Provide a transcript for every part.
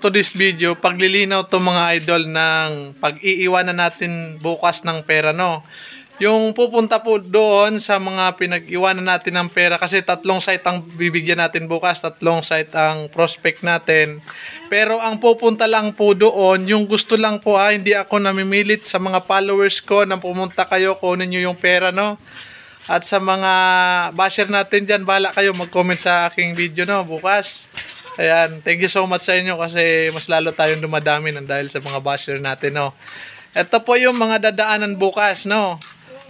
today's video, paglilinaw to mga idol ng pag-iiwanan natin bukas ng pera, no? Yung pupunta po doon sa mga pinag-iwanan natin ng pera kasi tatlong site ang bibigyan natin bukas, tatlong site ang prospect natin. Pero ang pupunta lang po doon, yung gusto lang po hindi ako namimilit sa mga followers ko na pumunta kayo, kunin nyo yung pera, no? At sa mga basher natin dyan, bahala kayo mag-comment sa aking video, no, bukas. Ayan, thank you so much sa inyo kasi mas lalo tayong dumadami ng dahil sa mga basher natin, no. Ito po yung mga dadaanan bukas, no.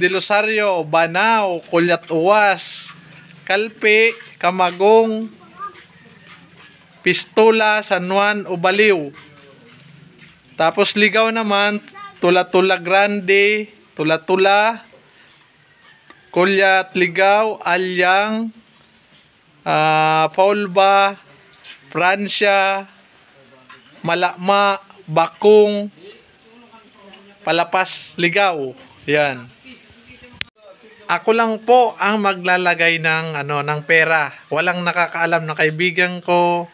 Dilosario, Banao, Kulyat-Uwas, Kalpe, Camagong, Pistola, San Juan, Ubaliw. Tapos Ligaw naman, Tula-Tula Grande, Tula-Tula, Kulyat, Ligaw, Alyang, Paulba, Pransya, Malakma, Bakong, Palapas, Ligaw. Yan. Ako lang po ang maglalagay ng pera. Walang nakakaalam na kaibigan ko,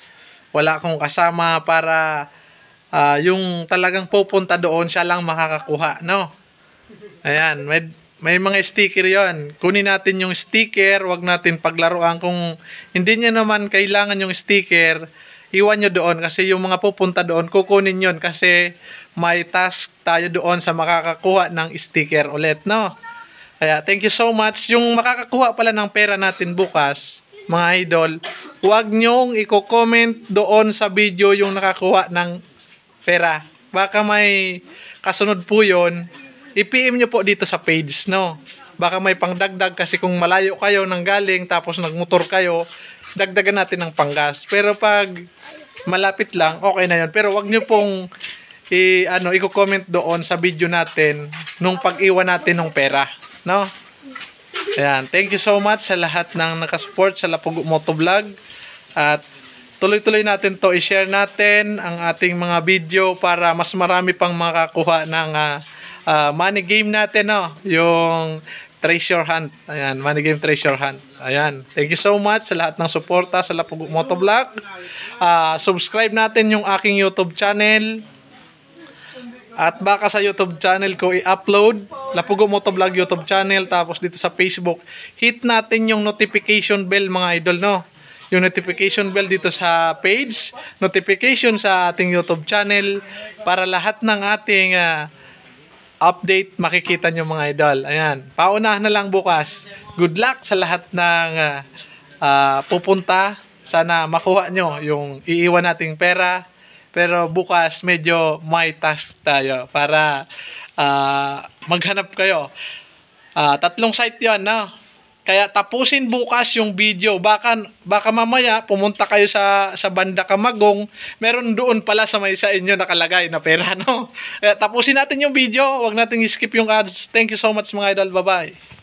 wala akong kasama para yung talagang pupunta doon siya lang makakakuha, no? Ayan, may mga sticker yon. Kunin natin yung sticker, wag natin paglaruan. Kung hindi niya naman kailangan yung sticker, iwan nyo doon kasi yung mga pupunta doon, kukunin yon kasi may task tayo doon sa makakakuha ng sticker ulit, no? Kaya thank you so much. Yung makakakuha pala ng pera natin bukas, mga idol, wag nyong i-comment doon sa video yung nakakuha ng pera. Baka may kasunod po yon. I-PM nyo po dito sa page, no? Baka may pangdagdag kasi kung malayo kayo nang galing tapos nagmotor kayo, dagdagan natin ng panggas. Pero pag malapit lang, okay na yun. Pero wag nyo pong i-comment doon sa video natin nung pag-iwan natin ng pera, no? Ayan, thank you so much sa lahat ng nakasupport sa Lapugo Motovlog. At tuloy-tuloy natin to, i-share natin ang ating mga video para mas marami pang makakuha ng money game natin, no? Yung treasure hunt. Ayan, money game treasure hunt. Ayan, thank you so much sa lahat ng suporta sa Lapugo Motovlog. Subscribe natin yung aking YouTube channel. At baka sa YouTube channel ko i-upload, Lapugo Motovlog YouTube channel. Tapos dito sa Facebook, hit natin yung notification bell, mga idol, no? Yung notification bell dito sa page, notification sa ating YouTube channel para lahat ng ating update makikita nyo, mga idol. Ayan, paunahan na lang bukas. Good luck sa lahat ng pupunta. Sana makuha nyo yung iiwan nating pera. Pero bukas medyo may task tayo para maghanap kayo. Tatlong site yon, no? Kaya tapusin bukas yung video. Baka mamaya pumunta kayo sa banda Camagong, meron doon pala sa may sa inyo nakalagay na pera, no? Kaya tapusin natin yung video. Huwag nating i-skip yung ads. Thank you so much, mga idol. Bye-bye.